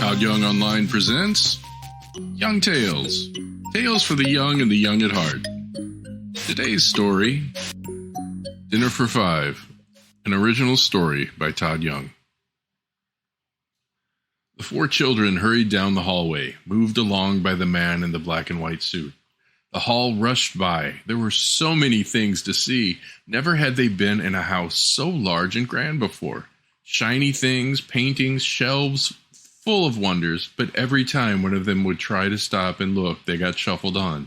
Todd Young Online presents Young Tales. Tales for the young and the young at heart. Today's story, Dinner for Five, an original story by Todd Young. The four children hurried down the hallway, moved along by the man in the black and white suit. The hall rushed by. There were so many things to see. Never had they been in a house so large and grand before. Shiny things, paintings, shelves full of wonders, but every time one of them would try to stop and look, they got shuffled on.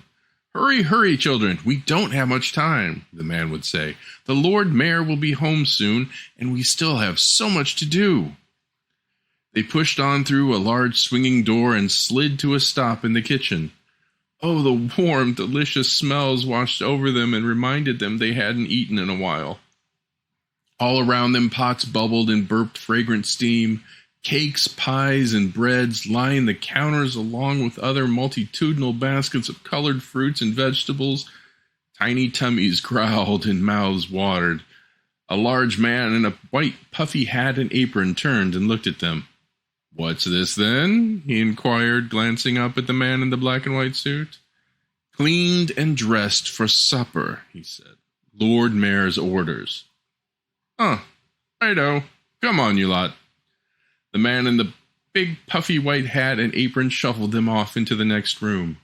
"Hurry, hurry, children, we don't have much time," the man would say. "The Lord Mayor will be home soon, and we still have so much to do." They pushed on through a large swinging door and slid to a stop in the kitchen. Oh, the warm, delicious smells washed over them and reminded them they hadn't eaten in a while. All around them, pots bubbled and burped fragrant steam. Cakes, pies, and breads lined the counters along with other multitudinal baskets of colored fruits and vegetables. Tiny tummies growled and mouths watered. A large man in a white puffy hat and apron turned and looked at them. "What's this, then?" he inquired, glancing up at the man in the black and white suit. "Cleaned and dressed for supper," he said. "Lord Mayor's orders." "Huh, righto. Come on, you lot." The man in the big puffy white hat and apron shuffled them off into the next room.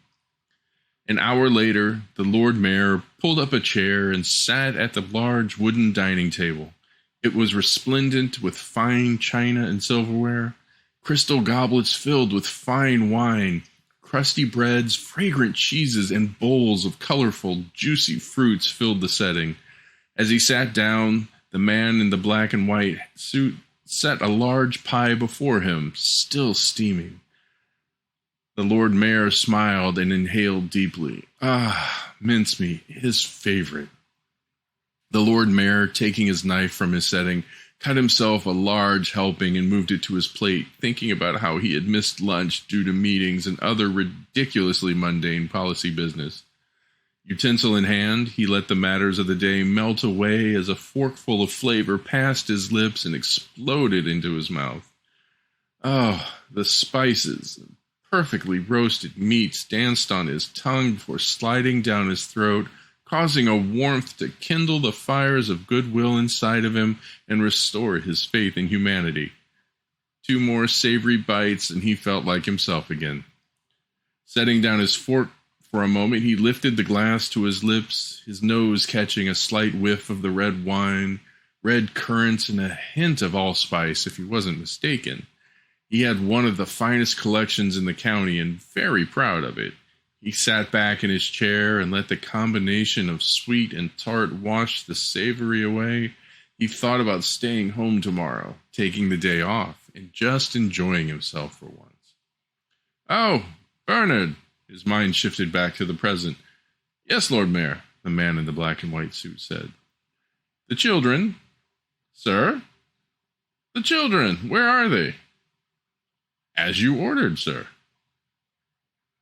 An hour later, the Lord Mayor pulled up a chair and sat at the large wooden dining table. It was resplendent with fine china and silverware, crystal goblets filled with fine wine, crusty breads, fragrant cheeses, and bowls of colorful, juicy fruits filled the setting. As he sat down, the man in the black and white suit set a large pie before him, still steaming. The Lord Mayor smiled and inhaled deeply. Mincemeat, his favorite. The Lord Mayor, taking his knife from his setting, cut himself a large helping and moved it to his plate, thinking about how he had missed lunch due to meetings and other ridiculously mundane policy business. Utensil in hand, he let the matters of the day melt away as a forkful of flavor passed his lips and exploded into his mouth. Oh, the spices and perfectly roasted meats danced on his tongue before sliding down his throat, causing a warmth to kindle the fires of goodwill inside of him and restore his faith in humanity. 2 more savory bites, and he felt like himself again. Setting down his fork for a moment, he lifted the glass to his lips, his nose catching a slight whiff of the red wine, red currants, and a hint of allspice, if he wasn't mistaken. He had one of the finest collections in the county, and very proud of it. He sat back in his chair and let the combination of sweet and tart wash the savory away. He thought about staying home tomorrow, taking the day off, and just enjoying himself for once. "Oh, Bernard!" His mind shifted back to the present. "Yes, Lord Mayor," the man in the black and white suit said. "The children?" "Sir?" "The children, where are they?" "As you ordered, sir."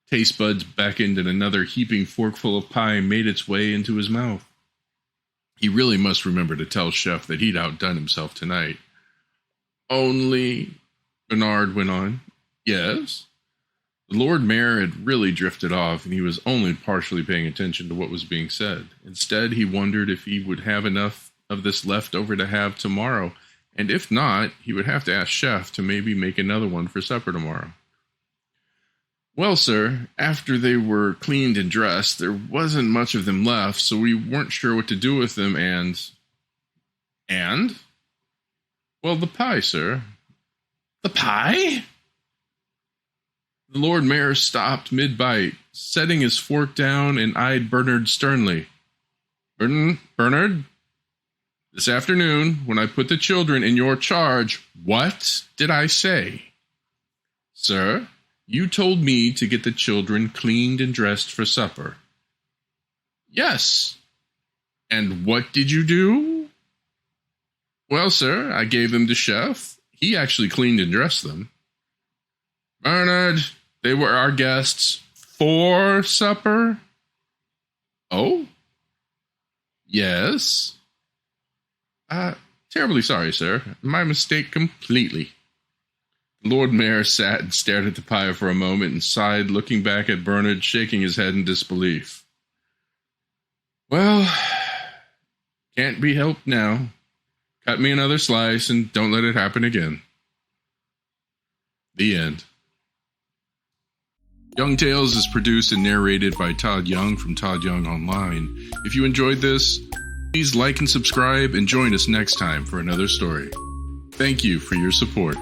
Taste buds beckoned and another heaping forkful of pie made its way into his mouth. He really must remember to tell Chef that he'd outdone himself tonight. "Only," Bernard went on. "Yes?" The Lord Mayor had really drifted off, and he was only partially paying attention to what was being said. Instead, he wondered if he would have enough of this left over to have tomorrow, and if not, he would have to ask Chef to maybe make another one for supper tomorrow. "Well, sir, after they were cleaned and dressed, there wasn't much of them left, so we weren't sure what to do with them, and..." "And?" "Well, the pie, sir." "The pie?" The Lord Mayor stopped mid-bite, setting his fork down, and eyed Bernard sternly. Bernard, this afternoon, when I put the children in your charge, what did I say?" "Sir, you told me to get the children cleaned and dressed for supper." "Yes." "And what did you do?" "Well, sir, I gave them to Chef. He actually cleaned and dressed them." "Bernard, they were our guests for supper?" "Oh? Yes." Terribly sorry, sir. My mistake completely." Lord Mayor sat and stared at the pie for a moment and sighed, looking back at Bernard, shaking his head in disbelief. Well, can't be helped now. Cut me another slice and don't let it happen again. The end. Young Tales is produced and narrated by Todd Young from Todd Young Online. If you enjoyed this, please like and subscribe and join us next time for another story. Thank you for your support.